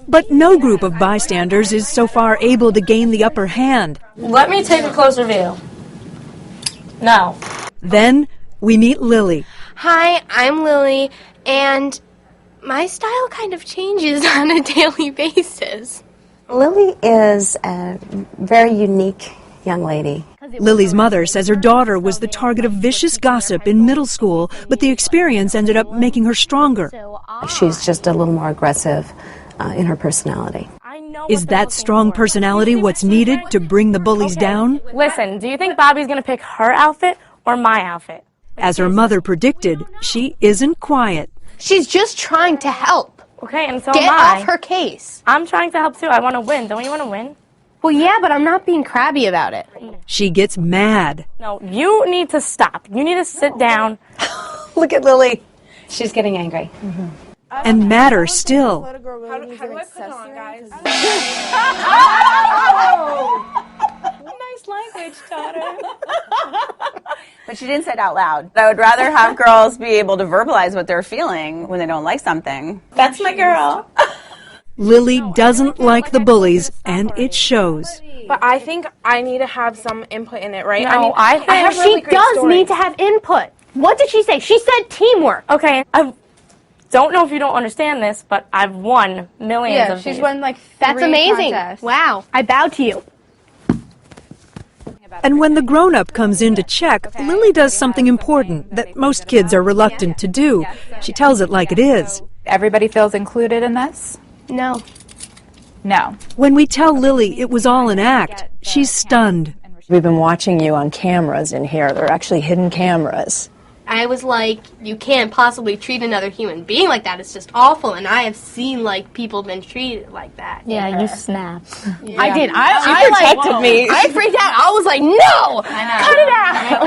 But no group of bystanders is so far able to gain the upper hand. Let me take a closer view. Now. Then we meet Lily. Hi, I'm Lily, and my style kind of changes on a daily basis. Lily is a very unique young lady. Lily's mother says her daughter was the target of vicious gossip in middle school, but the experience ended up making her stronger. She's just a little more aggressive in her personality. Is that strong personality what's needed to bring the bullies down? Listen, do you think Bobby's going to pick her outfit or my outfit? As her mother predicted, she isn't quiet. She's just trying to help. Okay, and so Get am I. off her case. I'm trying to help too. I want to win. Don't you want to win? Well, yeah, but I'm not being crabby about it. She gets mad. No, you need to stop. You need to sit down. Look at Lily. She's getting angry. And madder still. How do I put it on, guys? Nice language, daughter. But she didn't say it out loud. I would rather have girls be able to verbalize what they're feeling when they don't like something. That's my girl. Lily doesn't like the bullies, and it shows. But I think I need to have some input in it, right? No, I have really She great does stories. need to have input. What did she say? She said teamwork. Okay, I don't know if you don't understand this, but I've won millions of she's these. won like That's 3 amazing. contests. Wow, I bow to you. And when the grown-up comes in to check, Lily does something important that most kids are reluctant to do. She tells it like it is. Everybody feels included in this? No. No. When we tell Lily it was all an act, she's stunned. We've been watching you on cameras in here. They're actually hidden cameras. I was like, you can't possibly treat another human being like that. It's just awful. And I have seen, like, people been treated like that. Yeah, you snapped. I did. I protected me. I freaked out. I was like, no! Cut it out!